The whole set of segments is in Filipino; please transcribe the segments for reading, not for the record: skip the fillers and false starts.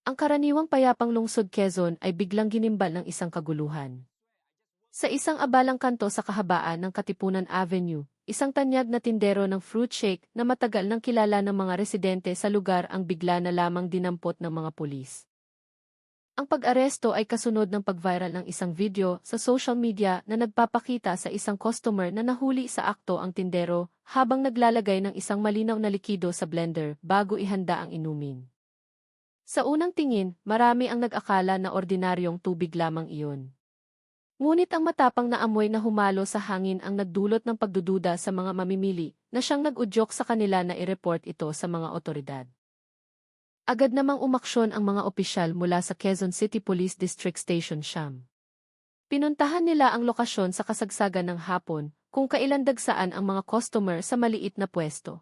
Ang karaniwang payapang lungsod Quezon ay biglang ginimbal ng isang kaguluhan. Sa isang abalang kanto sa kahabaan ng Katipunan Avenue, isang tanyag na tindero ng fruit shake na matagal nang kilala ng mga residente sa lugar ang bigla na lamang dinampot ng mga pulis. Ang pag-aresto ay kasunod ng pag-viral ng isang video sa social media na nagpapakita sa isang customer na nahuli sa akto ang tindero habang naglalagay ng isang malinaw na likido sa blender bago ihanda ang inumin. Sa unang tingin, marami ang nag-akala na ordinaryong tubig lamang iyon. Ngunit ang matapang na amoy na humalo sa hangin ang nagdulot ng pagdududa sa mga mamimili na siyang nag-udyok sa kanila na i-report ito sa mga otoridad. Agad namang umaksyon ang mga opisyal mula sa Quezon City Police District Station Siam. Pinuntahan nila ang lokasyon sa kasagsagan ng hapon kung kailan dagsaan ang mga customer sa maliit na pwesto.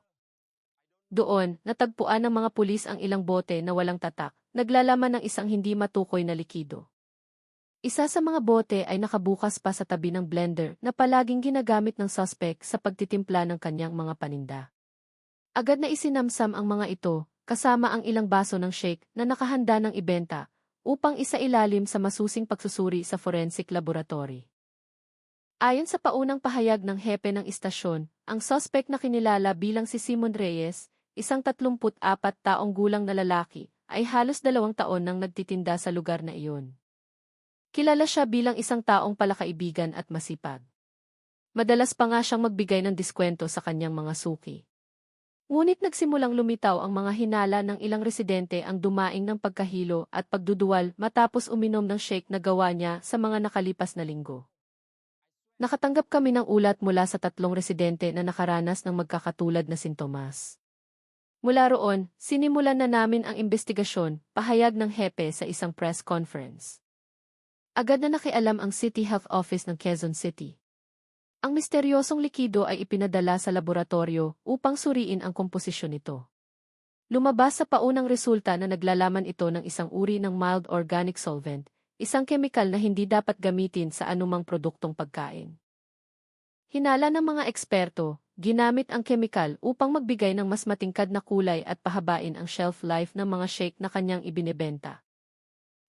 Doon, natagpuan ng mga pulis ang ilang bote na walang tatak, naglalaman ng isang hindi matukoy na likido. Isa sa mga bote ay nakabukas pa sa tabi ng blender na palaging ginagamit ng suspect sa pagtitimpla ng kanyang mga paninda. Agad na isinamsam ang mga ito, kasama ang ilang baso ng shake na nakahanda ng ibenta, upang isailalim sa masusing pagsusuri sa forensic laboratory. Ayon sa paunang pahayag ng hepe ng istasyon, ang suspect na kinilala bilang si Simon Reyes, isang 34 taong gulang na lalaki, ay halos 2 taon nang nagtitinda sa lugar na iyon. Kilala siya bilang isang taong palakaibigan at masipag. Madalas pa nga siyang magbigay ng diskwento sa kanyang mga suki. Ngunit nagsimulang lumitaw ang mga hinala ng ilang residente ang dumaing ng pagkahilo at pagduduwal matapos uminom ng shake na gawa niya sa mga nakalipas na linggo. Nakatanggap kami ng ulat mula sa 3 residente na nakaranas ng magkakatulad na sintomas. Mula roon, sinimulan na namin ang investigasyon, pahayag ng hepe sa isang press conference. Agad na nakialam ang City Health Office ng Quezon City. Ang misteryosong likido ay ipinadala sa laboratorio upang suriin ang komposisyon nito. Lumabas sa paunang resulta na naglalaman ito ng isang uri ng mild organic solvent, isang kemikal na hindi dapat gamitin sa anumang produktong pagkain. Hinala ng mga eksperto, ginamit ang kemikal upang magbigay ng mas matingkad na kulay at pahabain ang shelf life ng mga shake na kanyang ibinebenta.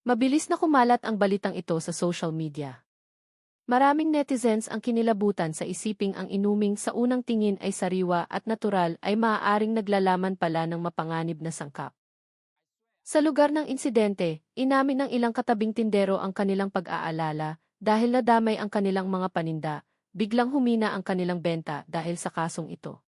Mabilis na kumalat ang balitang ito sa social media. Maraming netizens ang kinilabutan sa isiping ang inuming sa unang tingin ay sariwa at natural ay maaaring naglalaman pala ng mapanganib na sangkap. Sa lugar ng insidente, inamin ng ilang katabing tindero ang kanilang pag-aalala dahil nadamay ang kanilang mga paninda, biglang humina ang kanilang benta dahil sa kasong ito.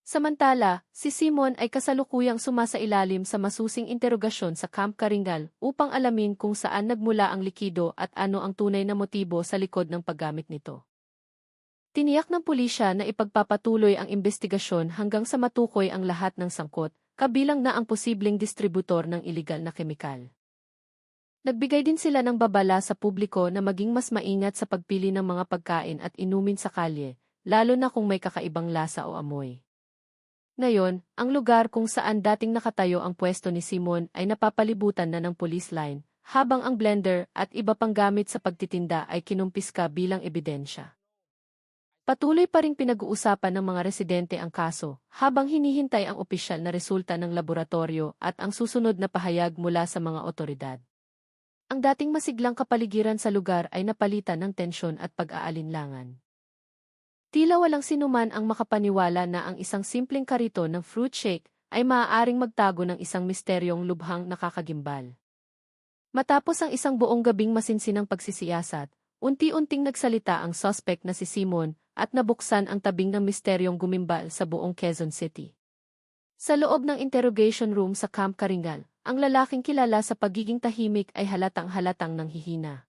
Samantala, si Simon ay kasalukuyang sumasailalim sa masusing interogasyon sa Camp Karingal upang alamin kung saan nagmula ang likido at ano ang tunay na motibo sa likod ng paggamit nito. Tiniyak ng pulisya na ipagpapatuloy ang investigasyon hanggang sa matukoy ang lahat ng sangkot, kabilang na ang posibleng distributor ng iligal na kemikal. Nagbigay din sila ng babala sa publiko na maging mas maingat sa pagpili ng mga pagkain at inumin sa kalye, lalo na kung may kakaibang lasa o amoy. Ngayon, ang lugar kung saan dating nakatayo ang pwesto ni Simon ay napapalibutan na ng police line, habang ang blender at iba pang gamit sa pagtitinda ay kinumpiska bilang ebidensya. Patuloy pa ring pinag-uusapan ng mga residente ang kaso, habang hinihintay ang opisyal na resulta ng laboratorio at ang susunod na pahayag mula sa mga otoridad. Ang dating masiglang kapaligiran sa lugar ay napalitan ng tensyon at pag-aalinlangan. Tila walang sinuman ang makapaniwala na ang isang simpleng kariton ng fruit shake ay maaaring magtago ng isang misteryong lubhang nakakagimbal. Matapos ang isang buong gabing masinsinang pagsisiyasat, unti-unting nagsalita ang suspect na si Simon at nabuksan ang tabing ng misteryong gumimbal sa buong Quezon City. Sa loob ng interrogation room sa Camp Karingal, ang lalaking kilala sa pagiging tahimik ay halatang-halatang nanghihina.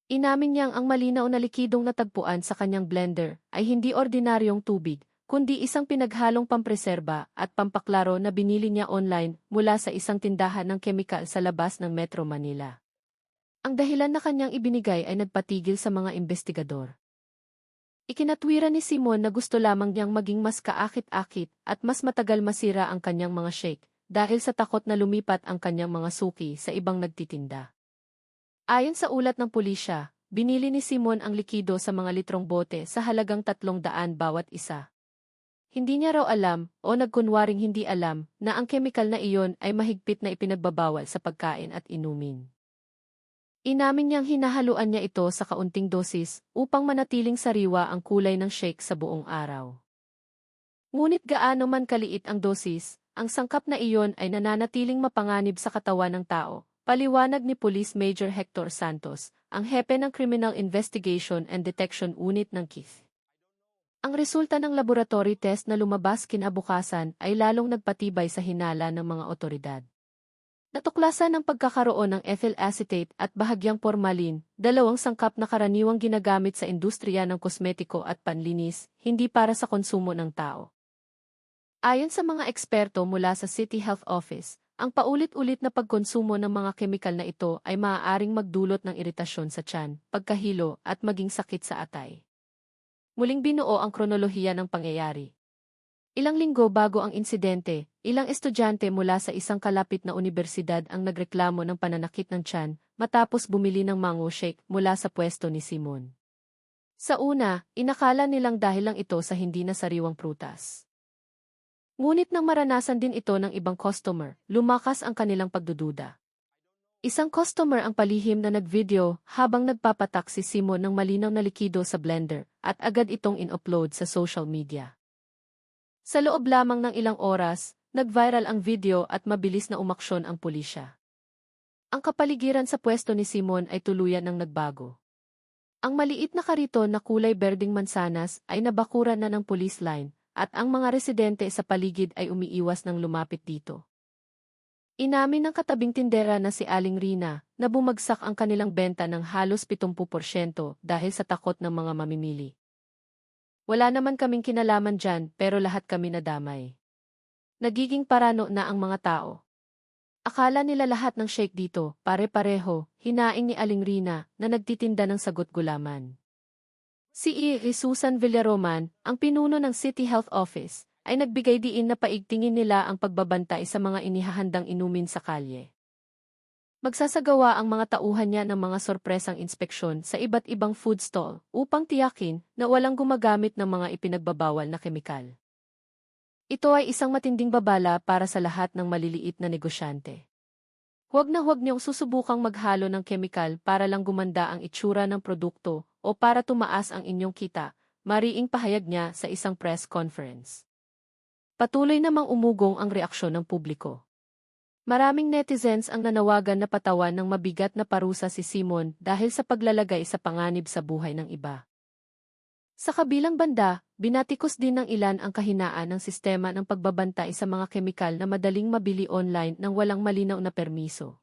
Inamin niyang ang malinaw na likidong natagpuan sa kanyang blender ay hindi ordinaryong tubig, kundi isang pinaghalong pampreserba at pampaklaro na binili niya online mula sa isang tindahan ng kemikal sa labas ng Metro Manila. Ang dahilan na kanyang ibinigay ay nagpatigil sa mga investigador. Ikinatwira ni Simon na gusto lamang niyang maging mas kaakit-akit at mas matagal masira ang kanyang mga shake dahil sa takot na lumipat ang kanyang mga suki sa ibang nagtitinda. Ayon sa ulat ng pulisya, binili ni Simon ang likido sa mga litrong bote sa halagang 300 bawat isa. Hindi niya raw alam, o nagkunwaring hindi alam, na ang kemikal na iyon ay mahigpit na ipinagbabawal sa pagkain at inumin. Inamin niyang hinahaluan niya ito sa kaunting dosis upang manatiling sariwa ang kulay ng shake sa buong araw. Ngunit gaano man kaliit ang dosis, ang sangkap na iyon ay nananatiling mapanganib sa katawan ng tao, paliwanag ni Police Major Hector Santos, ang hepe ng Criminal Investigation and Detection Unit ng KIF. Ang resulta ng laboratory test na lumabas kinabukasan ay lalong nagpatibay sa hinala ng mga otoridad. Natuklasan ang pagkakaroon ng ethyl acetate at bahagyang formalin, dalawang sangkap na karaniwang ginagamit sa industriya ng kosmetiko at panlinis, hindi para sa konsumo ng tao. Ayon sa mga eksperto mula sa City Health Office, ang paulit-ulit na pagkonsumo ng mga kemikal na ito ay maaaring magdulot ng iritasyon sa tiyan, pagkahilo at maging sakit sa atay. Muling binuo ang kronolohiya ng pangyayari. Ilang linggo bago ang insidente, ilang estudyante mula sa isang kalapit na unibersidad ang nagreklamo ng pananakit ng tiyan matapos bumili ng mango shake mula sa pwesto ni Simon. Sa una, inakala nilang dahil lang ito sa hindi na sariwang prutas. Ngunit nang maranasan din ito ng ibang customer, lumakas ang kanilang pagdududa. Isang customer ang palihim na nag-video habang nagpapatak si Simon ng malinaw na likido sa blender at agad itong in-upload sa social media. Sa loob lamang ng ilang oras, nag-viral ang video at mabilis na umaksyon ang pulisya. Ang kapaligiran sa pwesto ni Simon ay tuluyan ng nagbago. Ang maliit na kariton na kulay berdeng mansanas ay nabakuran na ng police line at ang mga residente sa paligid ay umiiwas ng lumapit dito. Inamin ng katabing tindera na si Aling Rina na bumagsak ang kanilang benta ng halos 70% dahil sa takot ng mga mamimili. Wala naman kaming kinalaman dyan pero lahat kami nadamay. Nagiging parano na ang mga tao. Akala nila lahat ng shake dito, pare-pareho, hinaing ni Aling Rina na nagtitinda ng sagot gulaman. Si Susan Villaroman, ang pinuno ng City Health Office, ay nagbigay diin na paigtingin nila ang pagbabantay sa mga inihahandang inumin sa kalye. Magsasagawa ang mga tauhan niya ng mga sorpresang inspeksyon sa iba't ibang food stall upang tiyakin na walang gumagamit ng mga ipinagbabawal na kemikal. Ito ay isang matinding babala para sa lahat ng maliliit na negosyante. Huwag na huwag niyong susubukang maghalo ng kemikal para lang gumanda ang itsura ng produkto o para tumaas ang inyong kita, mariing pahayag niya sa isang press conference. Patuloy namang umugong ang reaksyon ng publiko. Maraming netizens ang nanawagan na patawan ng mabigat na parusa si Simon dahil sa paglalagay sa panganib sa buhay ng iba. Sa kabilang banda, binatikos din ng ilan ang kahinaan ng sistema ng pagbabantay sa mga kemikal na madaling mabili online nang walang malinaw na permiso.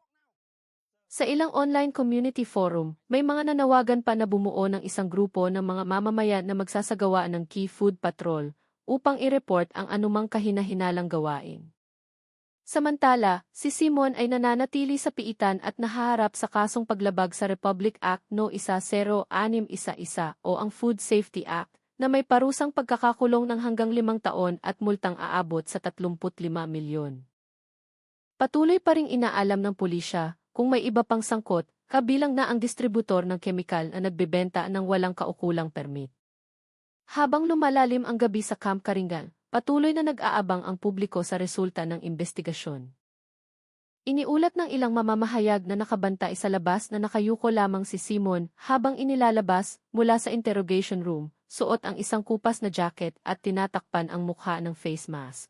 Sa ilang online community forum, may mga nanawagan pa na bumuo ng isang grupo ng mga mamamayan na magsasagawa ng Key Food Patrol upang i-report ang anumang kahina-hinalang gawain. Samantala, si Simon ay nananatili sa piitan at nahaharap sa kasong paglabag sa Republic Act No. 1011 o ang Food Safety Act na may parusang pagkakakulong ng hanggang 5 taon at multang aabot sa 35 milyon. Patuloy pa ring inaalam ng pulisya kung may iba pang sangkot, kabilang na ang distributor ng kemikal na nagbebenta ng walang kaukulang permit. Habang lumalalim ang gabi sa Camp Karingal, patuloy na nag-aabang ang publiko sa resulta ng investigasyon. Iniulat ng ilang mamamahayag na nakabantay sa labas na nakayuko lamang si Simon habang inilalabas mula sa interrogation room, suot ang isang kupas na jacket at tinatakpan ang mukha ng face mask.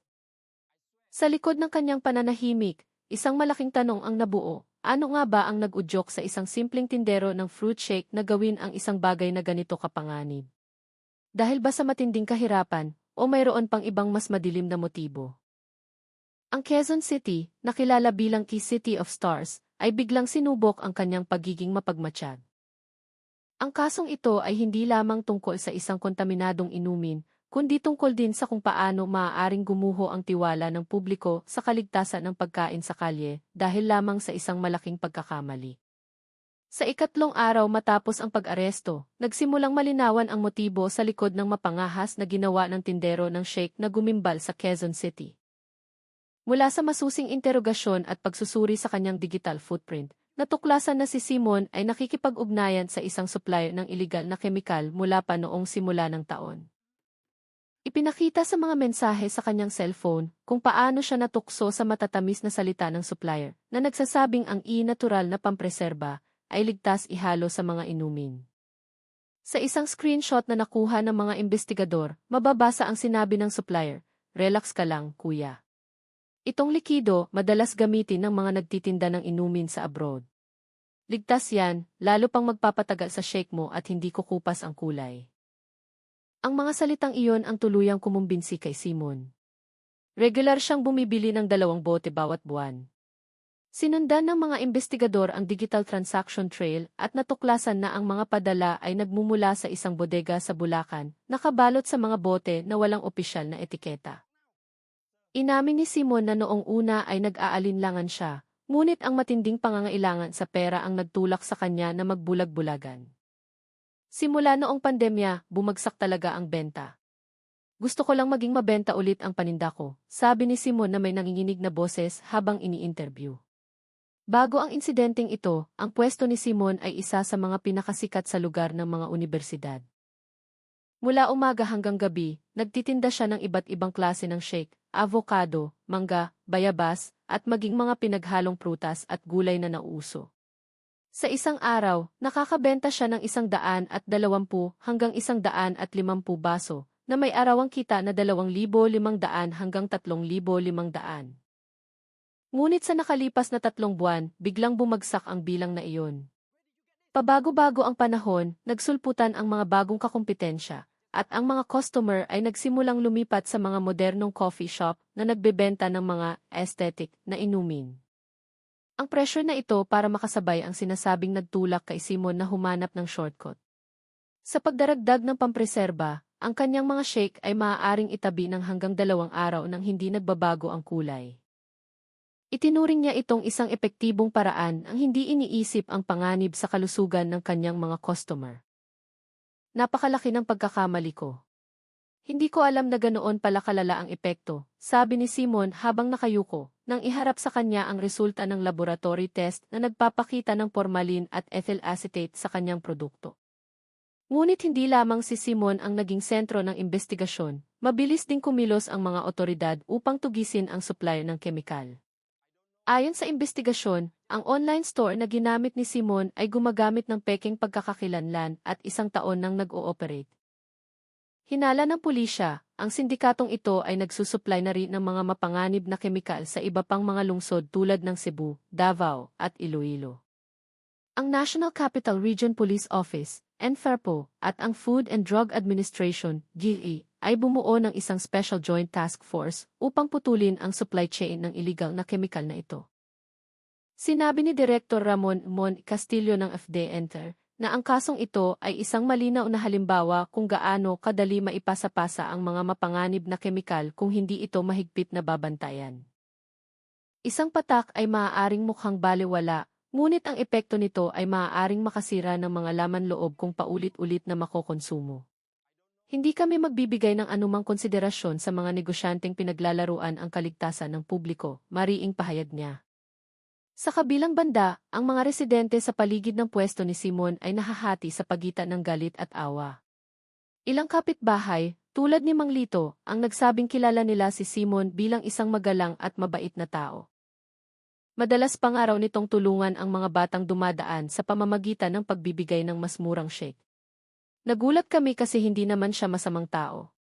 Sa likod ng kanyang pananahimik, isang malaking tanong ang nabuo, ano nga ba ang nag-udyok sa isang simpleng tindero ng fruit shake na gawin ang isang bagay na ganito kapanganib? Dahil ba sa matinding kahirapan, o mayroon pang ibang mas madilim na motibo? Ang Quezon City, nakilala bilang Key City of Stars, ay biglang sinubok ang kanyang pagiging mapagmatsyag. Ang kasong ito ay hindi lamang tungkol sa isang kontaminadong inumin, kundi tungkol din sa kung paano maaaring gumuho ang tiwala ng publiko sa kaligtasan ng pagkain sa kalye dahil lamang sa isang malaking pagkakamali. Sa ikatlong araw matapos ang pag-aresto, nagsimulang malinawan ang motibo sa likod ng mapangahas na ginawa ng tindero ng shake na gumimbal sa Quezon City. Mula sa masusing interogasyon at pagsusuri sa kanyang digital footprint, natuklasan na si Simon ay nakikipag-ugnayan sa isang supplier ng iligal na kemikal mula pa noong simula ng taon. Ipinakita sa mga mensahe sa kanyang cellphone kung paano siya natukso sa matatamis na salita ng supplier na nagsasabing ang natural na pampreserba ay ligtas ihalo sa mga inumin. Sa isang screenshot na nakuha ng mga investigador, mababasa ang sinabi ng supplier, "Relax ka lang, kuya." Itong likido madalas gamitin ng mga nagtitinda ng inumin sa abroad. Ligtas yan, lalo pang magpapatagal sa shake mo at hindi kukupas ang kulay. Ang mga salitang iyon ang tuluyang kumumbinsi kay Simon. Regular siyang bumibili ng 2 bote bawat buwan. Sinundan ng mga investigador ang digital transaction trail at natuklasan na ang mga padala ay nagmumula sa isang bodega sa Bulacan, nakabalot sa mga bote na walang opisyal na etiketa. Inamin ni Simon na noong una ay nag-aalinlangan siya, ngunit ang matinding pangangailangan sa pera ang nagtulak sa kanya na magbulag-bulagan. Simula noong pandemya, bumagsak talaga ang benta. "Gusto ko lang maging mabenta ulit ang paninda ko," sabi ni Simon na may nanginginig na boses habang ini-interview. Bago ang insidenteng ito, ang pwesto ni Simon ay isa sa mga pinakasikat sa lugar ng mga unibersidad. Mula umaga hanggang gabi, nagtitinda siya ng iba't ibang klase ng shake, avocado, mangga, bayabas, at maging mga pinaghalong prutas at gulay na nauuso. Sa isang araw, nakakabenta siya ng 120 hanggang 150 baso, na may arawang kita na 2,500 hanggang 3,500. Ngunit sa nakalipas na 3 buwan, biglang bumagsak ang bilang na iyon. Pabago-bago ang panahon, nagsulputan ang mga bagong kakumpetensya, at ang mga customer ay nagsimulang lumipat sa mga modernong coffee shop na nagbebenta ng mga aesthetic na inumin. Ang pressure na ito para makasabay ang sinasabing nagtulak kay Simon na humanap ng shortcut. Sa pagdaragdag ng pampreserba, ang kanyang mga shake ay maaaring itabi ng hanggang 2 araw nang hindi nagbabago ang kulay. Itinuring niya itong isang epektibong paraan ang hindi iniisip ang panganib sa kalusugan ng kanyang mga customer. "Napakalaki ng pagkakamali ko. Hindi ko alam na ganoon pala kalala ang epekto," sabi ni Simon habang nakayuko, nang iharap sa kanya ang resulta ng laboratory test na nagpapakita ng formalin at ethyl acetate sa kanyang produkto. Ngunit hindi lamang si Simon ang naging sentro ng investigasyon, mabilis ding kumilos ang mga otoridad upang tugisin ang supplier ng kemikal. Ayon sa investigasyon, ang online store na ginamit ni Simon ay gumagamit ng pekeng pagkakakilanlan at 1 taon nang nag-ooperate. Hinala ng pulisya, ang sindikatong ito ay nagsusupply na rin ng mga mapanganib na kemikal sa iba pang mga lungsod tulad ng Cebu, Davao, at Iloilo. Ang National Capital Region Police Office, NFRPO, at ang Food and Drug Administration, DEA, ay bumuo ng isang Special Joint Task Force upang putulin ang supply chain ng illegal na kemikal na ito. Sinabi ni Direktor Ramon Mon Castillo ng FDNTER na ang kasong ito ay isang malinaw na halimbawa kung gaano kadali maipasa-pasa ang mga mapanganib na kemikal kung hindi ito mahigpit na babantayan. Isang patak ay maaaring mukhang balewala, ngunit ang epekto nito ay maaaring makasira ng mga laman loob kung paulit-ulit na makokonsumo. "Hindi kami magbibigay ng anumang konsiderasyon sa mga negosyanteng pinaglalaruan ang kaligtasan ng publiko," mariing pahayag niya. Sa kabilang banda, ang mga residente sa paligid ng pwesto ni Simon ay nahahati sa pagitan ng galit at awa. Ilang kapitbahay, tulad ni Mang Lito, ang nagsabing kilala nila si Simon bilang isang magalang at mabait na tao. Madalas pang araw nitong tulungan ang mga batang dumadaan sa pamamagitan ng pagbibigay ng mas murang shake. "Nagulat kami kasi hindi naman siya masamang tao.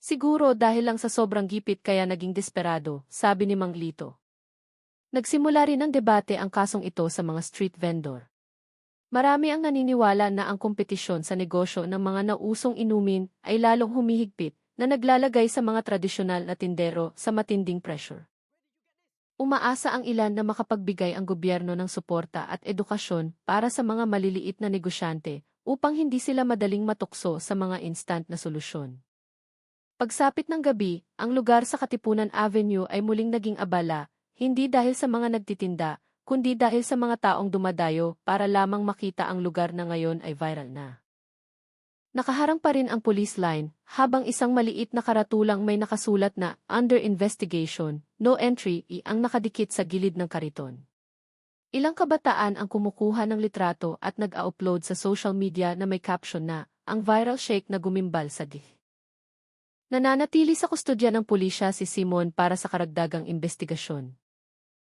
Siguro dahil lang sa sobrang gipit kaya naging desperado," sabi ni Mang Lito. Nagsimula rin ng debate ang kasong ito sa mga street vendor. Marami ang naniniwala na ang kompetisyon sa negosyo ng mga nausong inumin ay lalong humihigpit na naglalagay sa mga tradisyonal na tindero sa matinding pressure. Umaasa ang ilan na makapagbigay ang gobyerno ng suporta at edukasyon para sa mga maliliit na negosyante upang hindi sila madaling matukso sa mga instant na solusyon. Pagsapit ng gabi, ang lugar sa Katipunan Avenue ay muling naging abala, hindi dahil sa mga nagtitinda, kundi dahil sa mga taong dumadayo para lamang makita ang lugar na ngayon ay viral na. Nakaharang pa rin ang police line, habang isang maliit na karatulang may nakasulat na "Under Investigation, No Entry" ang nakadikit sa gilid ng kariton. Ilang kabataan ang kumukuha ng litrato at nag-upload sa social media na may caption na "Ang viral shake na gumimbal sa Nananatili sa kustodya ng pulisya si Simon para sa karagdagang investigasyon.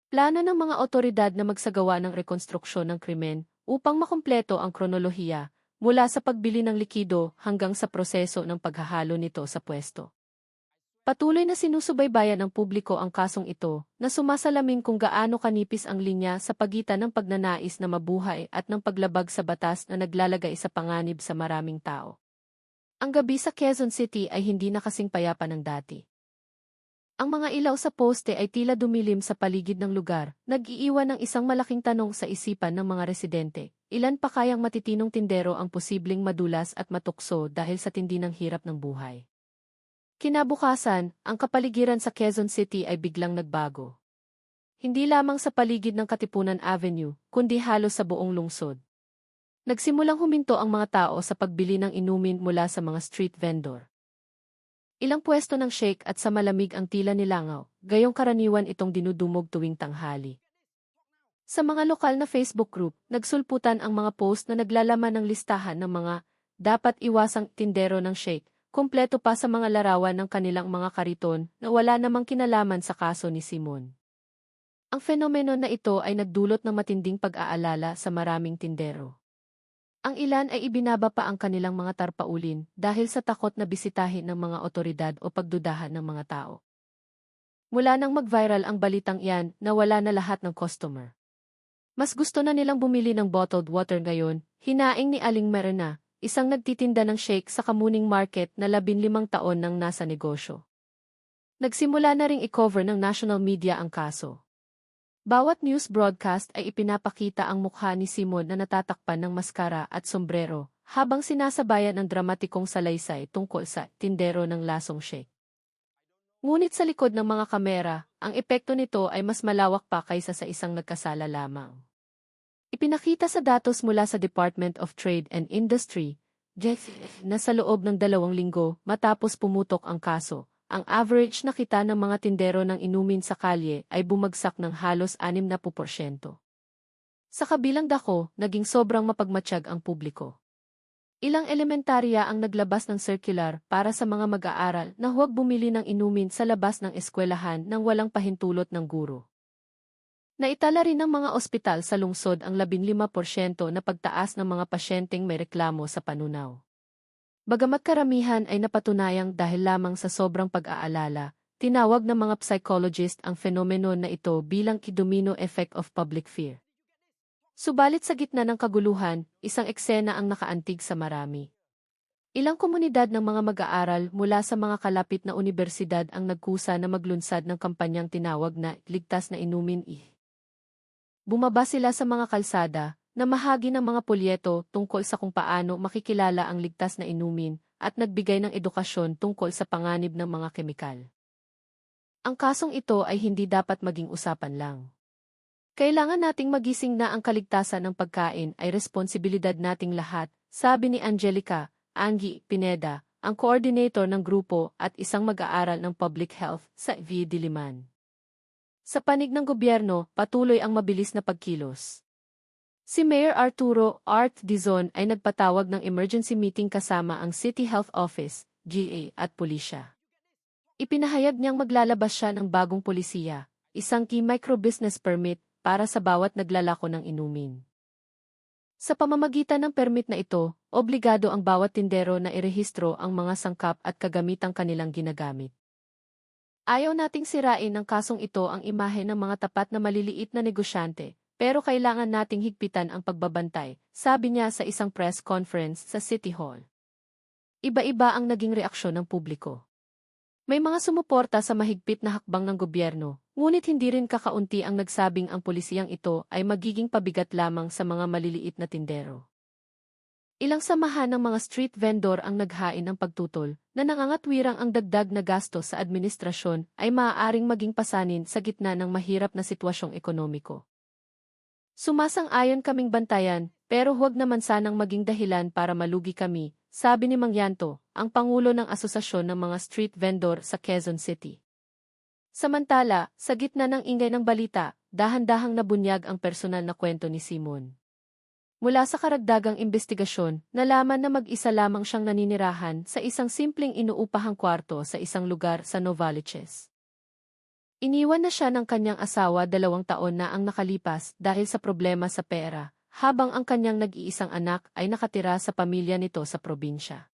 Plano ng mga otoridad na magsagawa ng rekonstruksyon ng krimen upang makumpleto ang kronolohiya mula sa pagbili ng likido hanggang sa proseso ng paghahalo nito sa pwesto. Patuloy na sinusubaybayan ng publiko ang kasong ito na sumasalamin kung gaano kanipis ang linya sa pagitan ng pagnanais na mabuhay at ng paglabag sa batas na naglalagay sa panganib sa maraming tao. Ang gabi sa Quezon City ay hindi na kasing payapa ng dati. Ang mga ilaw sa poste ay tila dumilim sa paligid ng lugar, nag-iiwan ng isang malaking tanong sa isipan ng mga residente. Ilan pa kayang matitinong tindero ang posibleng madulas at matukso dahil sa tindi ng hirap ng buhay? Kinabukasan, ang kapaligiran sa Quezon City ay biglang nagbago. Hindi lamang sa paligid ng Katipunan Avenue, kundi halos sa buong lungsod. Nagsimulang huminto ang mga tao sa pagbili ng inumin mula sa mga street vendor. Ilang pwesto ng shake at sa malamig ang tila nilangaw, gayong karaniwan itong dinudumog tuwing tanghali. Sa mga lokal na Facebook group, nagsulputan ang mga post na naglalaman ng listahan ng mga dapat iwasang tindero ng shake, kumpleto pa sa mga larawan ng kanilang mga kariton na wala namang kinalaman sa kaso ni Simon. Ang fenomeno na ito ay nagdulot ng matinding pag-aalala sa maraming tindero. Ang ilan ay ibinaba pa ang kanilang mga tarpaulin dahil sa takot na bisitahin ng mga otoridad o pagdudahan ng mga tao. Mula nang mag-viral ang balitang iyan na wala na lahat ng customer. Mas gusto na nilang bumili ng bottled water ngayon, hinaing ni Aling Merena, isang nagtitinda ng shake sa Kamuning Market na 15 taon nang nasa negosyo. Nagsimula na ring i-cover ng national media ang kaso. Bawat news broadcast ay ipinapakita ang mukha ni Simon na natatakpan ng maskara at sombrero, habang sinasabayan ng dramatikong salaysay tungkol sa tindero ng lasong shake. Ngunit sa likod ng mga kamera, ang epekto nito ay mas malawak pa kaysa sa isang nagkasala lamang. Ipinakita sa datos mula sa Department of Trade and Industry, na sa loob ng 2 linggo matapos pumutok ang kaso, ang average na kita ng mga tindero ng inumin sa kalye ay bumagsak ng halos 60%. Sa kabilang dako, naging sobrang mapagmatsyag ang publiko. Ilang elementarya ang naglabas ng circular para sa mga mag-aaral na huwag bumili ng inumin sa labas ng eskwelahan nang walang pahintulot ng guro. Naitala rin ng mga ospital sa lungsod ang 15% na pagtaas ng mga pasyenteng may reklamo sa panunaw. Bagamat karamihan ay napatunayang dahil lamang sa sobrang pag-aalala, tinawag ng mga psychologist ang fenomeno na ito bilang domino effect of public fear. Subalit sa gitna ng kaguluhan, isang eksena ang nakaantig sa marami. Ilang komunidad ng mga mag-aaral mula sa mga kalapit na unibersidad ang nagkusa na maglunsad ng kampanyang tinawag na Ligtas na Inumin. Bumaba sila sa mga kalsada, namahagi ng mga polyeto tungkol sa kung paano makikilala ang ligtas na inumin at nagbigay ng edukasyon tungkol sa panganib ng mga kemikal. Ang kasong ito ay hindi dapat maging usapan lang. Kailangan nating magising na ang kaligtasan ng pagkain ay responsibilidad nating lahat, sabi ni Angelica Angie Pineda, ang coordinator ng grupo at isang mag-aaral ng public health sa V. Diliman. Sa panig ng gobyerno, patuloy ang mabilis na pagkilos. Si Mayor Arturo Art Dizon ay nagpatawag ng emergency meeting kasama ang City Health Office, GA at pulisya. Ipinahayag niyang maglalabas siya ng bagong polisiya, isang key micro-business permit para sa bawat naglalako ng inumin. Sa pamamagitan ng permit na ito, obligado ang bawat tindero na irehistro ang mga sangkap at kagamitang kanilang ginagamit. Ayaw nating sirain ng kasong ito ang imahe ng mga tapat na maliliit na negosyante, pero kailangan nating higpitan ang pagbabantay, sabi niya sa isang press conference sa City Hall. Iba-iba ang naging reaksyon ng publiko. May mga sumuporta sa mahigpit na hakbang ng gobyerno, ngunit hindi rin kakaunti ang nagsabing ang polisiyang ito ay magiging pabigat lamang sa mga maliliit na tindero. Ilang samahan ng mga street vendor ang naghain ng pagtutol na nangangatwirang ang dagdag na gastos sa administrasyon ay maaaring maging pasanin sa gitna ng mahirap na sitwasyong ekonomiko. Sumasang-ayon kaming bantayan, pero huwag naman sanang maging dahilan para malugi kami, sabi ni Mang Yanto, ang pangulo ng Asosasyon ng mga Street Vendor sa Quezon City. Samantala, sa gitna ng ingay ng balita, dahan-dahang nabunyag ang personal na kwento ni Simon. Mula sa karagdagang investigasyon, nalaman na mag-isa lamang siyang naninirahan sa isang simpleng inuupahang kwarto sa isang lugar sa Novaliches. Iniwan na siya ng kanyang asawa 2 taon na ang nakalipas dahil sa problema sa pera, habang ang kanyang nag-iisang anak ay nakatira sa pamilya nito sa probinsya.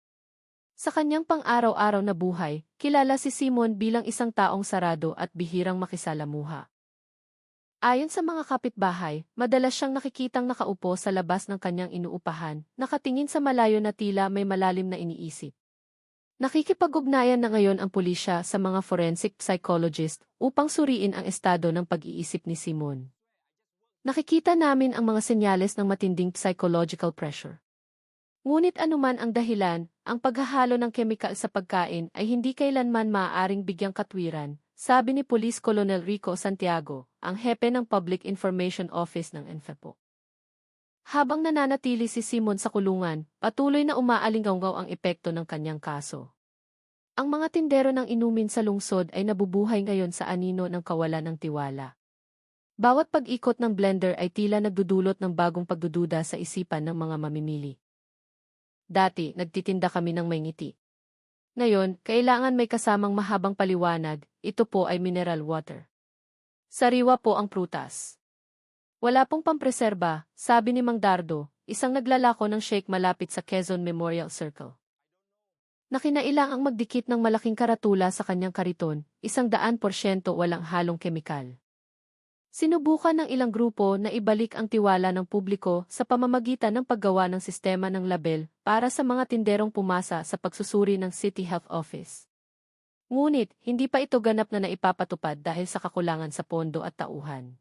Sa kanyang pang-araw-araw na buhay, kilala si Simon bilang isang taong sarado at bihirang makisalamuha. Ayon sa mga kapitbahay, madalas siyang nakikitang nakaupo sa labas ng kanyang inuupahan, nakatingin sa malayo na tila may malalim na iniisip. Nakikipag-ugnayan na ngayon ang pulisya sa mga forensic psychologist upang suriin ang estado ng pag-iisip ni Simon. Nakikita namin ang mga senyales ng matinding psychological pressure. Ngunit anuman ang dahilan, ang paghahalo ng kemikal sa pagkain ay hindi kailanman maaaring bigyang katwiran, sabi ni Police Colonel Rico Santiago, ang hepe ng Public Information Office ng NFEPO. Habang nananatili si Simon sa kulungan, patuloy na umaalinggaw ang epekto ng kanyang kaso. Ang mga tindero ng inumin sa lungsod ay nabubuhay ngayon sa anino ng kawalan ng tiwala. Bawat pag-ikot ng blender ay tila nagdudulot ng bagong pagdududa sa isipan ng mga mamimili. Dati, nagtitinda kami ng may ngiti. Ngayon, kailangan may kasamang mahabang paliwanag, ito po ay mineral water. Sariwa po ang prutas. Wala pong pampreserba, sabi ni Mang Dardo, isang naglalako ng shake malapit sa Quezon Memorial Circle. Nakinailangang magdikit ng malaking karatula sa kanyang kariton, 100% walang halong kemikal. Sinubukan ng ilang grupo na ibalik ang tiwala ng publiko sa pamamagitan ng paggawa ng sistema ng label para sa mga tinderong pumasa sa pagsusuri ng City Health Office. Ngunit, hindi pa ito ganap na naipapatupad dahil sa kakulangan sa pondo at tauhan.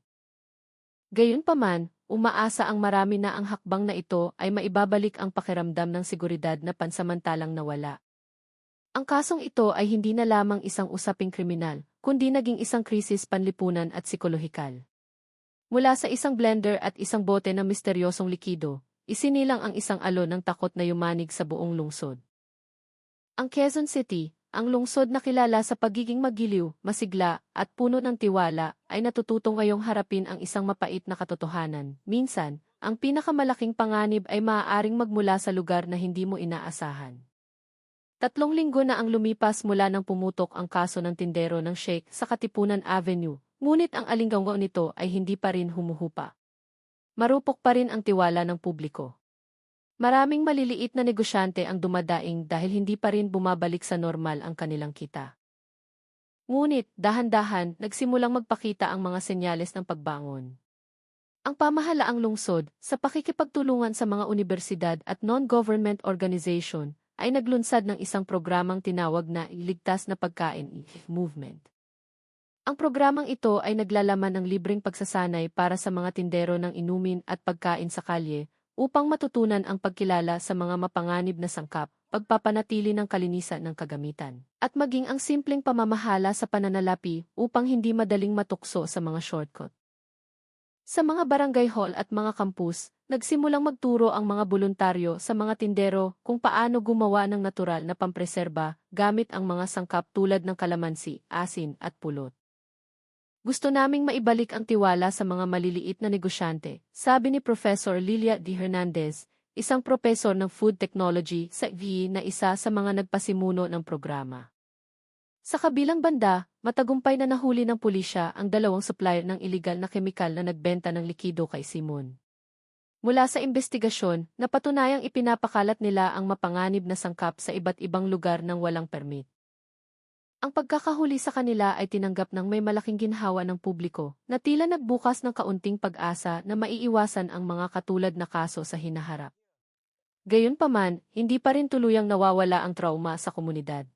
Gayunpaman, umaasa ang marami na ang hakbang na ito ay maibabalik ang pakiramdam ng seguridad na pansamantalang nawala. Ang kasong ito ay hindi na lamang isang usaping kriminal, kundi naging isang krisis panlipunan at psikolohikal. Mula sa isang blender at isang bote ng misteryosong likido, isinilang ang isang alon ng takot na yumanig sa buong lungsod. Ang Quezon City, ang lungsod na kilala sa pagiging magiliw, masigla, at puno ng tiwala, ay natututo ngayong harapin ang isang mapait na katotohanan. Minsan, ang pinakamalaking panganib ay maaaring magmula sa lugar na hindi mo inaasahan. 3 linggo na ang lumipas mula nang pumutok ang kaso ng tindero ng shake sa Katipunan Avenue, ngunit ang alinggaw nito ay hindi pa rin humuhupa. Marupok pa rin ang tiwala ng publiko. Maraming maliliit na negosyante ang dumadaing dahil hindi pa rin bumabalik sa normal ang kanilang kita. Ngunit, dahan-dahan, nagsimulang magpakita ang mga senyales ng pagbangon. Ang pamahalaang lungsod, sa pakikipagtulungan sa mga universidad at non-government organization, ay naglunsad ng isang programang tinawag na Iligtas na Pagkain Movement. Ang programang ito ay naglalaman ng libreng pagsasanay para sa mga tindero ng inumin at pagkain sa kalye upang matutunan ang pagkilala sa mga mapanganib na sangkap, pagpapanatili ng kalinisan ng kagamitan, at maging ang simpleng pamamahala sa pananalapi upang hindi madaling matukso sa mga shortcut. Sa mga barangay hall at mga kampus, nagsimulang magturo ang mga voluntaryo sa mga tindero kung paano gumawa ng natural na pampreserba gamit ang mga sangkap tulad ng kalamansi, asin at pulot. Gusto naming maibalik ang tiwala sa mga maliliit na negosyante, sabi ni Professor Lilia D. Hernandez, isang propesor ng food technology sa VE na isa sa mga nagpasimuno ng programa. Sa kabilang banda, matagumpay na nahuli ng pulisya ang 2 supplier ng iligal na kemikal na nagbenta ng likido kay Simon. Mula sa investigasyon, napatunayang ipinapakalat nila ang mapanganib na sangkap sa iba't ibang lugar ng walang permit. Ang pagkakahuli sa kanila ay tinanggap ng may malaking ginhawa ng publiko na tila nagbukas ng kaunting pag-asa na maiiwasan ang mga katulad na kaso sa hinaharap. Gayunpaman, hindi pa rin tuluyang nawawala ang trauma sa komunidad.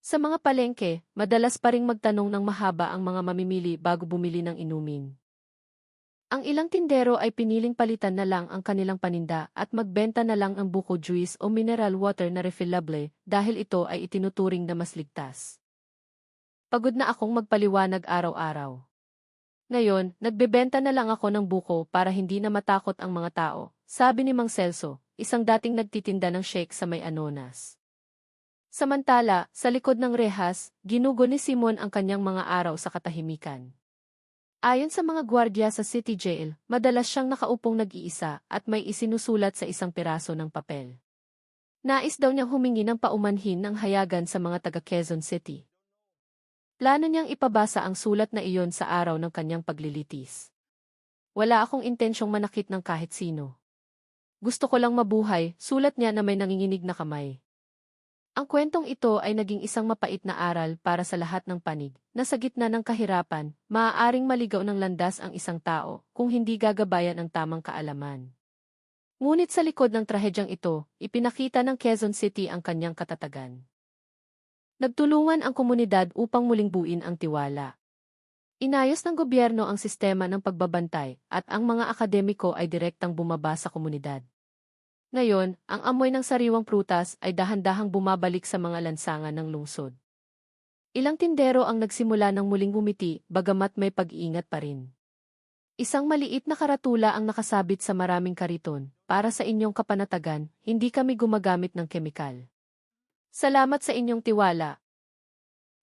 Sa mga palengke, madalas pa ring magtanong ng mahaba ang mga mamimili bago bumili ng inumin. Ang ilang tindero ay piniling palitan na lang ang kanilang paninda at magbenta na lang ng buko juice o mineral water na refillable dahil ito ay itinuturing na mas ligtas. Pagod na akong magpaliwanag araw-araw. Ngayon, nagbebenta na lang ako ng buko para hindi na matakot ang mga tao, sabi ni Mang Celso, isang dating nagtitinda ng shake sa may Anonas. Samantala, sa likod ng rehas, ginugo ni Simon ang kanyang mga araw sa katahimikan. Ayon sa mga gwardiya sa City Jail, madalas siyang nakaupong nag-iisa at may isinusulat sa isang piraso ng papel. Nais daw niyang humingi ng paumanhin ng hayagan sa mga taga Quezon City. Plano niyang ipabasa ang sulat na iyon sa araw ng kanyang paglilitis. Wala akong intensyong manakit ng kahit sino. Gusto ko lang mabuhay, sulat niya na may nanginginig na kamay. Ang kwentong ito ay naging isang mapait na aral para sa lahat ng panig, na sa gitna ng kahirapan, maaaring maligaw ng landas ang isang tao kung hindi gagabayan ang tamang kaalaman. Ngunit sa likod ng trahedyang ito, ipinakita ng Quezon City ang kanyang katatagan. Nagtulungan ang komunidad upang muling buuin ang tiwala. Inayos ng gobyerno ang sistema ng pagbabantay at ang mga akademiko ay direktang bumaba sa komunidad. Ngayon, ang amoy ng sariwang prutas ay dahan-dahang bumabalik sa mga lansangan ng lungsod. Ilang tindero ang nagsimula ng muling ngumiti bagamat may pag-iingat pa rin. Isang maliit na karatula ang nakasabit sa maraming kariton. Para sa inyong kapanatagan, hindi kami gumagamit ng kemikal. Salamat sa inyong tiwala.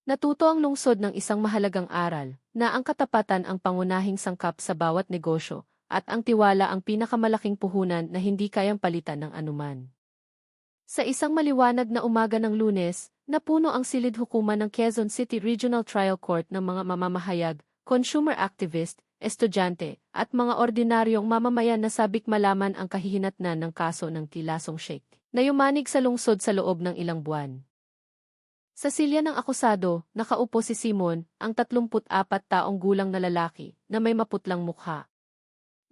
Natuto ang lungsod ng isang mahalagang aral, na ang katapatan ang pangunahing sangkap sa bawat negosyo, at ang tiwala ang pinakamalaking puhunan na hindi kayang palitan ng anuman. Sa isang maliwanag na umaga ng Lunes, napuno ang silid hukuman ng Quezon City Regional Trial Court ng mga mamamahayag, consumer activist, estudyante, at mga ordinaryong mamamayan na sabik malaman ang kahihinatnan ng kaso ng tilasong shake, na yumanig sa lungsod sa loob ng ilang buwan. Sa silya ng akusado, nakaupo si Simon, ang 34 taong gulang na lalaki, na may maputlang mukha.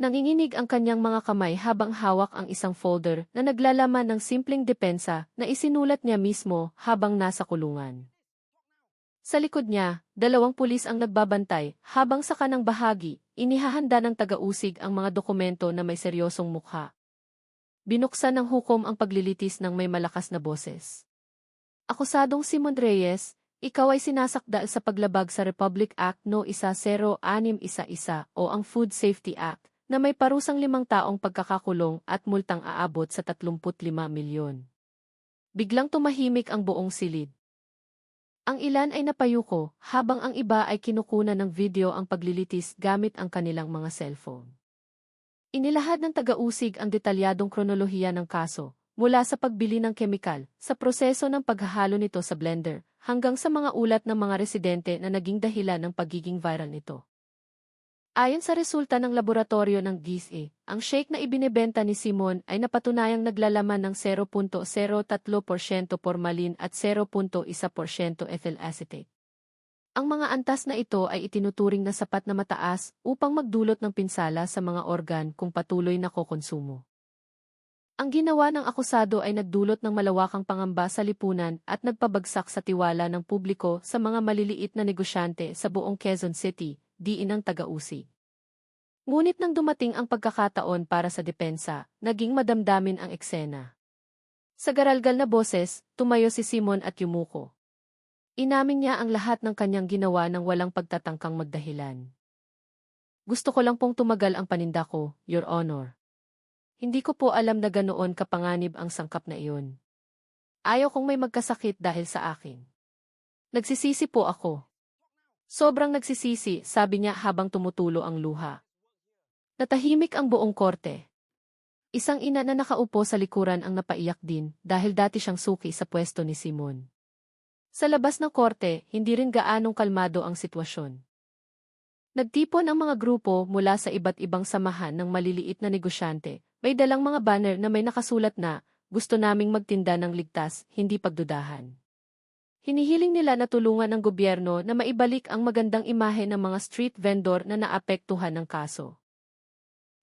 Nanginginig ang kanyang mga kamay habang hawak ang isang folder na naglalaman ng simpleng depensa na isinulat niya mismo habang nasa kulungan. Sa likod niya, 2 pulis ang nagbabantay habang sa kanang bahagi, inihahanda ng taga-usig ang mga dokumento na may seryosong mukha. Binuksan ng hukom ang paglilitis ng may malakas na boses. Akusadong Simon Reyes, ikaw ay sinasakdal sa paglabag sa Republic Act No. 10611 o ang Food Safety Act, na may parusang 5 taong pagkakakulong at multang aabot sa 35 milyon. Biglang tumahimik ang buong silid. Ang ilan ay napayuko, habang ang iba ay kinukunan ng video ang paglilitis gamit ang kanilang mga cellphone. Inilahad ng taga-usig ang detalyadong kronolohiya ng kaso, mula sa pagbili ng kemikal, sa proseso ng paghahalo nito sa blender, hanggang sa mga ulat ng mga residente na naging dahilan ng pagiging viral nito. Ayon sa resulta ng laboratorio ng DSE, ang shake na ibinebenta ni Simon ay napatunayang naglalaman ng 0.03% formalin at 0.1% ethyl acetate. Ang mga antas na ito ay itinuturing na sapat na mataas upang magdulot ng pinsala sa mga organ kung patuloy na kokonsumo. Ang ginawa ng akusado ay nagdulot ng malawakang pangamba sa lipunan at nagpabagsak sa tiwala ng publiko sa mga maliliit na negosyante sa buong Quezon City, diin ng taga-usig. Ngunit nang dumating ang pagkakataon para sa depensa, naging madamdamin ang eksena. Sa garalgal na boses, tumayo si Simon at yumuko. Inamin niya ang lahat ng kanyang ginawa nang walang pagtatangkang magdahilan. Gusto ko lang pong tumagal ang paninda ko, Your Honor. Hindi ko po alam na ganoon kapanganib ang sangkap na iyon. Ayaw kong may magkasakit dahil sa akin. Nagsisisi po ako. Sobrang nagsisisi, sabi niya habang tumutulo ang luha. Natahimik ang buong korte. Isang ina na nakaupo sa likuran ang napaiyak din dahil dati siyang suki sa pwesto ni Simon. Sa labas ng korte, hindi rin gaanong kalmado ang sitwasyon. Nagtipon ang mga grupo mula sa iba't ibang samahan ng maliliit na negosyante. May dalang mga banner na may nakasulat na, gusto naming magtinda ng ligtas, hindi pagdudahan. Hinihiling nila na tulungan ng gobyerno na maibalik ang magandang imahe ng mga street vendor na naapektuhan ng kaso.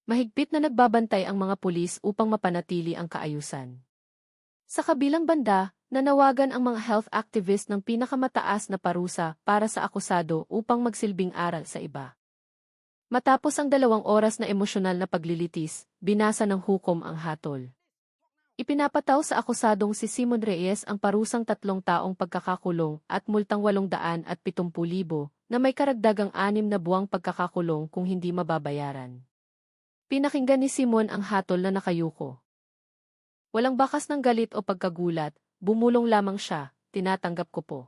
Mahigpit na nagbabantay ang mga pulis upang mapanatili ang kaayusan. Sa kabilang banda, nanawagan ang mga health activist ng pinakamataas na parusa para sa akusado upang magsilbing aral sa iba. Matapos ang 2 oras na emosyonal na paglilitis, binasa ng hukom ang hatol. Ipinapataw sa akusadong si Simon Reyes ang parusang 3 taong pagkakakulong at multang 870,000 na may karagdagang 6 na buwang pagkakakulong kung hindi mababayaran. Pinakinggan ni Simon ang hatol na nakayuko. Walang bakas ng galit o pagkagulat, bumulong lamang siya, tinatanggap ko po.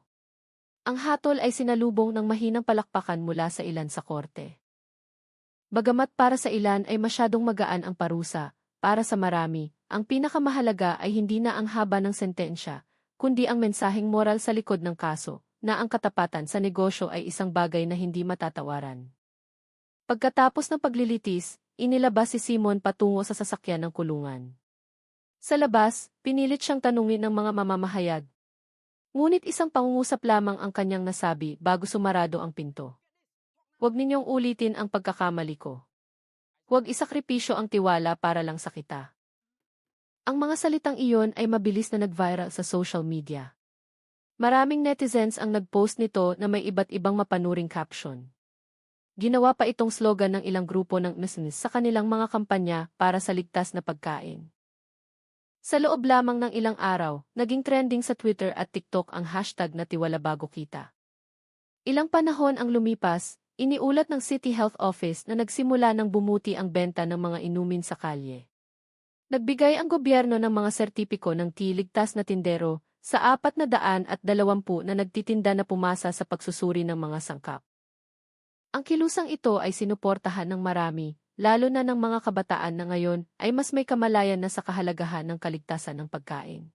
Ang hatol ay sinalubong ng mahinang palakpakan mula sa ilan sa korte. Bagamat para sa ilan ay masyadong magaan ang parusa, para sa marami, ang pinakamahalaga ay hindi na ang haba ng sentensya, kundi ang mensaheng moral sa likod ng kaso, na ang katapatan sa negosyo ay isang bagay na hindi matatawaran. Pagkatapos ng paglilitis, inilabas si Simon patungo sa sasakyan ng kulungan. Sa labas, pinilit siyang tanungin ng mga mamamahayag. Ngunit isang pangungusap lamang ang kanyang nasabi bago sumarado ang pinto. Huwag ninyong ulitin ang pagkakamali ko. Huwag isakripisyo ang tiwala para lang sa kita. Ang mga salitang iyon ay mabilis na nag-viral sa social media. Maraming netizens ang nag-post nito na may iba't ibang mapanuring caption. Ginawa pa itong slogan ng ilang grupo ng business sa kanilang mga kampanya para sa ligtas na pagkain. Sa loob lamang ng ilang araw, naging trending sa Twitter at TikTok ang hashtag na tiwala bago kita. Ilang panahon ang lumipas, iniulat ng City Health Office na nagsimula ng bumuti ang benta ng mga inumin sa kalye. Nagbigay ang gobyerno ng mga sertipiko ng ligtas na tindero sa 420 na nagtitinda na pumasa sa pagsusuri ng mga sangkap. Ang kilusang ito ay sinuportahan ng marami, lalo na ng mga kabataan na ngayon ay mas may kamalayan na sa kahalagahan ng kaligtasan ng pagkain.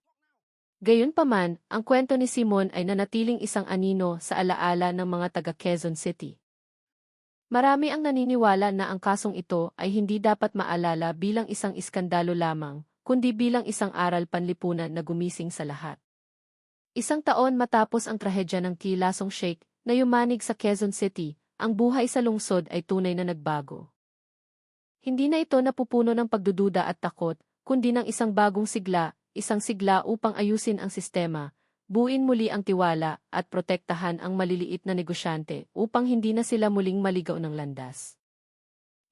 Gayunpaman, ang kwento ni Simon ay nanatiling isang anino sa alaala ng mga taga Quezon City. Marami ang naniniwala na ang kasong ito ay hindi dapat maalala bilang isang iskandalo lamang, kundi bilang isang aral panlipunan na gumising sa lahat. Isang taon matapos ang trahedya ng Kilasong Shake na yumanig sa Quezon City, ang buhay sa lungsod ay tunay na nagbago. Hindi na ito napupuno ng pagdududa at takot, kundi ng isang bagong sigla, isang sigla upang ayusin ang sistema, buuin muli ang tiwala at protektahan ang maliliit na negosyante upang hindi na sila muling maligaw ng landas.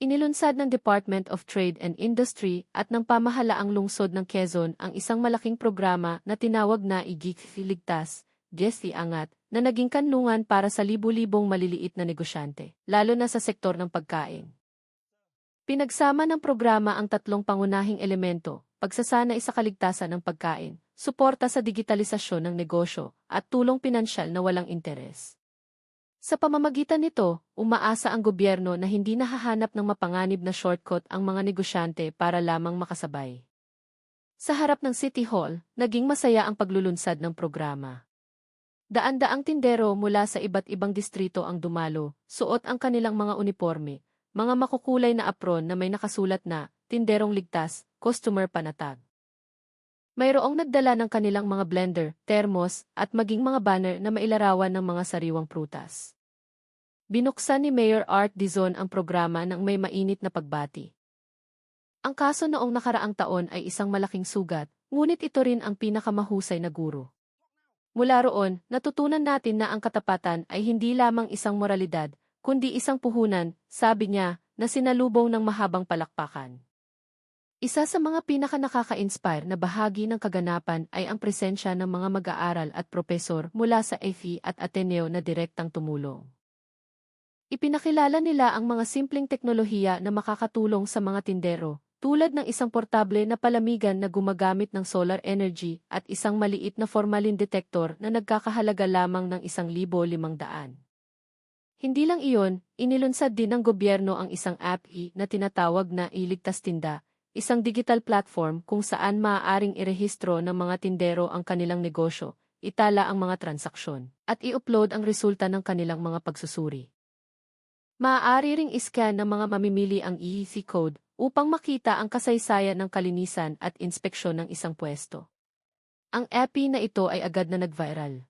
Inilunsad ng Department of Trade and Industry at ng pamahalaang lungsod ng Quezon ang isang malaking programa na tinawag na Ligtas, Angat, na naging kanlungan para sa libu-libong maliliit na negosyante, lalo na sa sektor ng pagkain. Pinagsama ng programa ang tatlong pangunahing elemento, pagsasanay sa kaligtasan ng pagkain, suporta sa digitalisasyon ng negosyo, at tulong pinansyal na walang interes. Sa pamamagitan nito, umaasa ang gobyerno na hindi nahahanap ng mapanganib na shortcut ang mga negosyante para lamang makasabay. Sa harap ng City Hall, naging masaya ang paglulunsad ng programa. Daan-daang tindero mula sa iba't ibang distrito ang dumalo, suot ang kanilang mga uniforme, mga makukulay na apron na may nakasulat na, Tinderong Ligtas, Customer Panatag. Mayroong nagdala ng kanilang mga blender, termos, at maging mga banner na mailarawan ng mga sariwang prutas. Binuksan ni Mayor Art Dizon ang programa ng may mainit na pagbati. Ang kaso noong nakaraang taon ay isang malaking sugat, ngunit ito rin ang pinakamahusay na guro. Mula roon, natutunan natin na ang katapatan ay hindi lamang isang moralidad, kundi isang puhunan, sabi niya, na sinalubong ng mahabang palakpakan. Isa sa mga pinaka-nakaka-inspire na bahagi ng kaganapan ay ang presensya ng mga mag-aaral at propesor mula sa FE at Ateneo na direktang tumulong. Ipinakilala nila ang mga simpleng teknolohiya na makakatulong sa mga tindero, tulad ng isang portable na palamigan na gumagamit ng solar energy at isang maliit na formalin detector na nagkakahalaga lamang ng 1,500. Hindi lang iyon, inilunsad din ng gobyerno ang isang app na tinatawag na Iligtas Tinda, isang digital platform kung saan maaaring irehistro ng mga tindero ang kanilang negosyo, itala ang mga transaksyon, at i-upload ang resulta ng kanilang mga pagsusuri. Maaari ring iscan ng mga mamimili ang EEC code upang makita ang kasaysayan ng kalinisan at inspeksyon ng isang pwesto. Ang app na ito ay agad na nag-viral.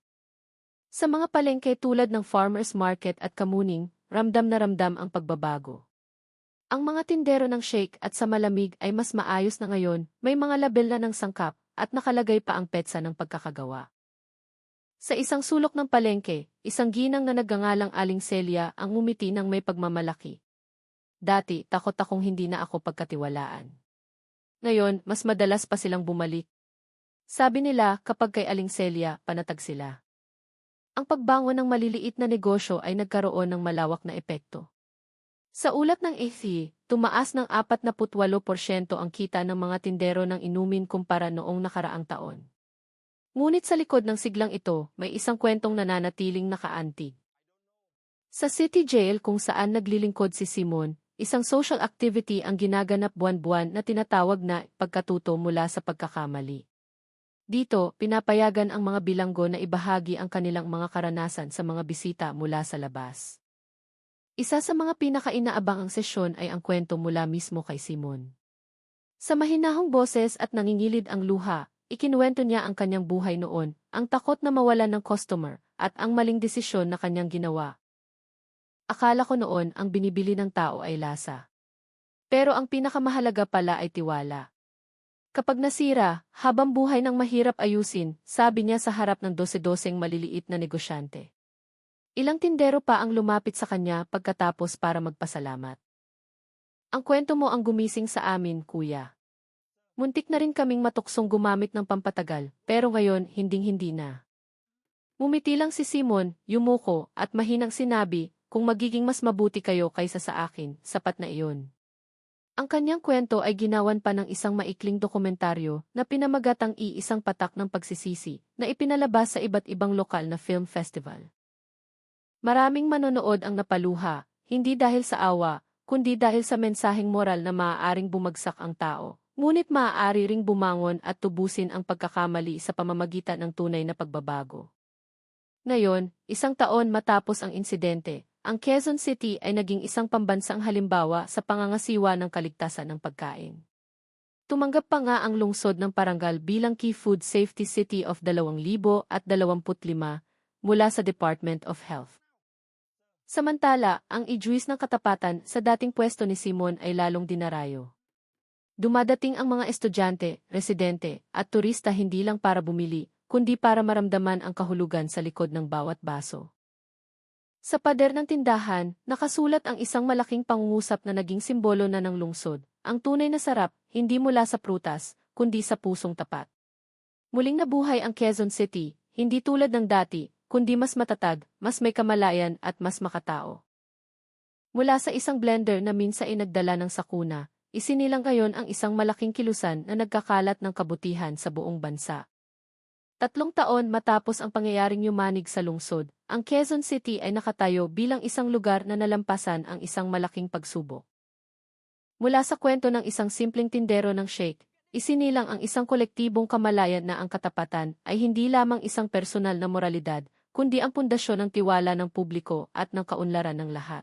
Sa mga palengke tulad ng farmers market at kamuning, ramdam na ramdam ang pagbabago. Ang mga tindero ng shake at sa malamig ay mas maayos na ngayon, may mga label na ng sangkap at nakalagay pa ang petsa ng pagkakagawa. Sa isang sulok ng palengke, isang ginang na nagngangalang Aling Celia ang ngumiti ng may pagmamalaki. Dati, takot akong hindi na ako pagkatiwalaan. Ngayon, mas madalas pa silang bumalik. Sabi nila kapag kay Aling Celia, panatag sila. Ang pagbangon ng maliliit na negosyo ay nagkaroon ng malawak na epekto. Sa ulat ng AFE, tumaas ng 48% ang kita ng mga tindero ng inumin kumpara noong nakaraang taon. Ngunit sa likod ng siglang ito, may isang kwentong nananatiling nakaantig. Sa City Jail kung saan naglilingkod si Simon, isang social activity ang ginaganap buwan-buwan na tinatawag na pagkatuto mula sa pagkakamali. Dito, pinapayagan ang mga bilanggo na ibahagi ang kanilang mga karanasan sa mga bisita mula sa labas. Isa sa mga pinaka-inaabangang sesyon ay ang kwento mula mismo kay Simon. Sa mahinahong boses at nangingilid ang luha, ikinuwento niya ang kanyang buhay noon, ang takot na mawalan ng customer, at ang maling desisyon na kanyang ginawa. Akala ko noon ang binibili ng tao ay lasa. Pero ang pinakamahalaga pala ay tiwala. Kapag nasira, habang buhay ng mahirap ayusin, sabi niya sa harap ng 12-12 maliliit na negosyante. Ilang tindero pa ang lumapit sa kanya pagkatapos para magpasalamat. Ang kwento mo ang gumising sa amin, kuya. Muntik na rin kaming matuksong gumamit ng pampatagal, pero ngayon hinding-hindi na. Mumiti lang si Simon, yumuko, at mahinang sinabi, kung magiging mas mabuti kayo kaysa sa akin, sapat na iyon. Ang kanyang kwento ay ginawan pa ng isang maikling dokumentaryo na pinamagatang iisang patak ng pagsisisi na ipinalabas sa iba't ibang lokal na film festival. Maraming manonood ang napaluha, hindi dahil sa awa, kundi dahil sa mensaheng moral na maaaring bumagsak ang tao, ngunit maaari ring bumangon at tubusin ang pagkakamali sa pamamagitan ng tunay na pagbabago. Ngayon, isang taon matapos ang insidente, ang Quezon City ay naging isang pambansang halimbawa sa pangangasiwa ng kaligtasan ng pagkain. Tumanggap pa nga ang lungsod ng Parangal bilang Key Food Safety City of 2025 mula sa Department of Health. Samantala, ang ijuis ng katapatan sa dating pwesto ni Simon ay lalong dinarayo. Dumadating ang mga estudyante, residente, at turista hindi lang para bumili, kundi para maramdaman ang kahulugan sa likod ng bawat baso. Sa pader ng tindahan, nakasulat ang isang malaking pangungusap na naging simbolo na ng lungsod. Ang tunay na sarap, hindi mula sa prutas, kundi sa pusong tapat. Muling nabuhay ang Quezon City, hindi tulad ng dati, kundi mas matatag, mas may kamalayan at mas makatao. Mula sa isang blender na minsan ay nagdala ng sakuna, isinilang ngayon ang isang malaking kilusan na nagkakalat ng kabutihan sa buong bansa. 3 taon matapos ang pangyayaring yumanig sa lungsod, ang Quezon City ay nakatayo bilang isang lugar na nalampasan ang isang malaking pagsubok. Mula sa kwento ng isang simpleng tindero ng shake, isinilang ang isang kolektibong kamalayan na ang katapatan ay hindi lamang isang personal na moralidad, kundi ang pundasyon ng tiwala ng publiko at ng kaunlaran ng lahat.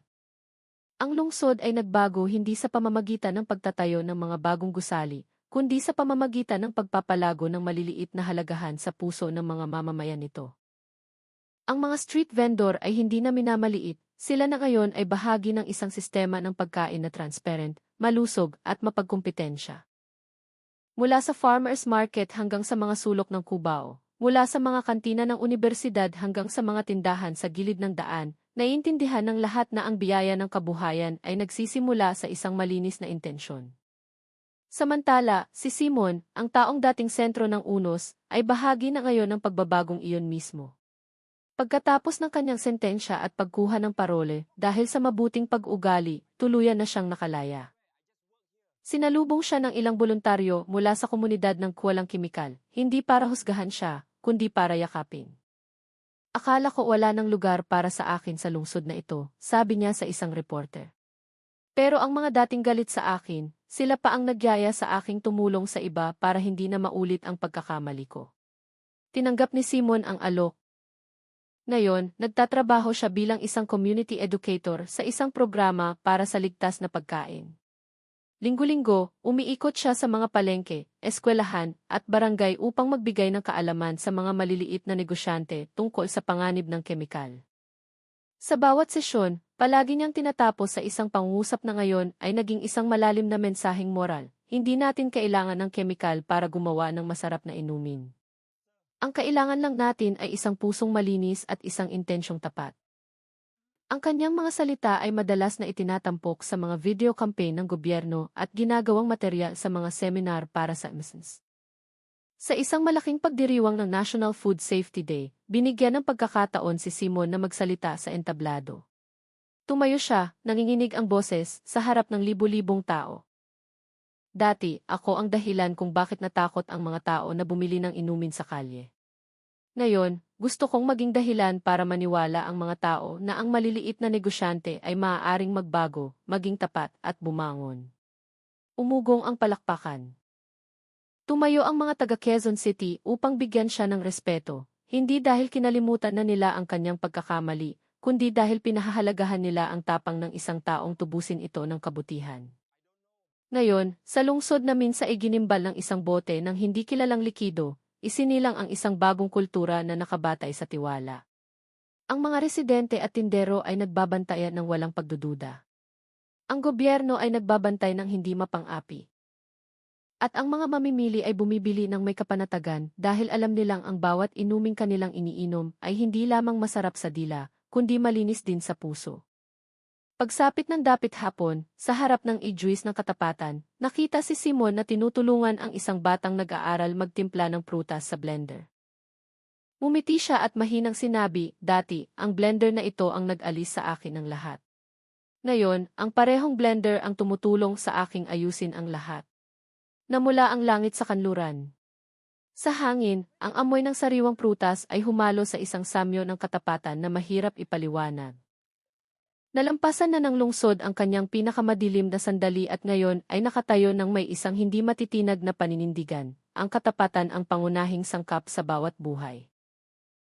Ang lungsod ay nagbago hindi sa pamamagitan ng pagtatayo ng mga bagong gusali, kundi sa pamamagitan ng pagpapalago ng maliliit na halagahan sa puso ng mga mamamayan nito. Ang mga street vendor ay hindi na minamaliit, sila na ngayon ay bahagi ng isang sistema ng pagkain na transparent, malusog at mapagkumpitensya. Mula sa farmers market hanggang sa mga sulok ng Cubao, mula sa mga kantina ng unibersidad hanggang sa mga tindahan sa gilid ng daan, naiintindihan ng lahat na ang biyaya ng kabuhayan ay nagsisimula sa isang malinis na intensyon. Samantala, si Simon, ang taong dating sentro ng Unos, ay bahagi na ngayon ng pagbabagong iyon mismo. Pagkatapos ng kanyang sentensya at pagkuha ng parole, dahil sa mabuting pag-ugali, tuluyan na siyang nakalaya. Sinalubong siya ng ilang voluntaryo mula sa komunidad ng Kuwalang Kimikal, hindi para husgahan siya, kundi para yakapin. Akala ko wala ng lugar para sa akin sa lungsod na ito, sabi niya sa isang reporter. Pero ang mga dating galit sa akin, sila pa ang nagyaya sa aking tumulong sa iba para hindi na maulit ang pagkakamali ko. Tinanggap ni Simon ang alok. Ngayon, nagtatrabaho siya bilang isang community educator sa isang programa para sa ligtas na pagkain. Linggo-linggo, umiikot siya sa mga palengke, eskwelahan, at barangay upang magbigay ng kaalaman sa mga maliliit na negosyante tungkol sa panganib ng kemikal. Sa bawat sesyon, palagi niyang tinatapos sa isang pangungusap na ngayon ay naging isang malalim na mensaheng moral. Hindi natin kailangan ng kemikal para gumawa ng masarap na inumin. Ang kailangan lang natin ay isang pusong malinis at isang intensyong tapat. Ang kanyang mga salita ay madalas na itinatampok sa mga video campaign ng gobyerno at ginagawang materyal sa mga seminar para sa MSNs. Sa isang malaking pagdiriwang ng National Food Safety Day, binigyan ng pagkakataon si Simon na magsalita sa entablado. Tumayo siya, nanginginig ang boses, sa harap ng libu-libong tao. Dati, ako ang dahilan kung bakit natakot ang mga tao na bumili ng inumin sa kalye. Ngayon, gusto kong maging dahilan para maniwala ang mga tao na ang maliliit na negosyante ay maaaring magbago, maging tapat at bumangon. Umugong ang palakpakan. Tumayo ang mga taga Quezon City upang bigyan siya ng respeto, hindi dahil kinalimutan na nila ang kanyang pagkakamali, kundi dahil pinahahalagahan nila ang tapang ng isang taong tubusin ito ng kabutihan. Ngayon, sa lungsod na minsa ay ginimbal ng isang bote ng hindi kilalang likido, isinilang ang isang bagong kultura na nakabatay sa tiwala. Ang mga residente at tindero ay nagbabantayan ng walang pagdududa. Ang gobyerno ay nagbabantay ng hindi mapang-api. At ang mga mamimili ay bumibili ng may kapanatagan dahil alam nilang ang bawat inuming kanilang iniinom ay hindi lamang masarap sa dila, kundi malinis din sa puso. Pagsapit ng dapit hapon, sa harap ng ijuis ng katapatan, nakita si Simon na tinutulungan ang isang batang nag-aaral magtimpla ng prutas sa blender. Ngumiti siya at mahinang sinabi, "Dati, ang blender na ito ang nag-alis sa akin ng lahat. Ngayon, ang parehong blender ang tumutulong sa aking ayusin ang lahat." Namula ang langit sa kanluran. Sa hangin, ang amoy ng sariwang prutas ay humalo sa isang samyo ng katapatan na mahirap ipaliwanag. Nalampasan na ng lungsod ang kanyang pinakamadilim na sandali at ngayon ay nakatayo ng may isang hindi matitinag na paninindigan, ang katapatan ang pangunahing sangkap sa bawat buhay.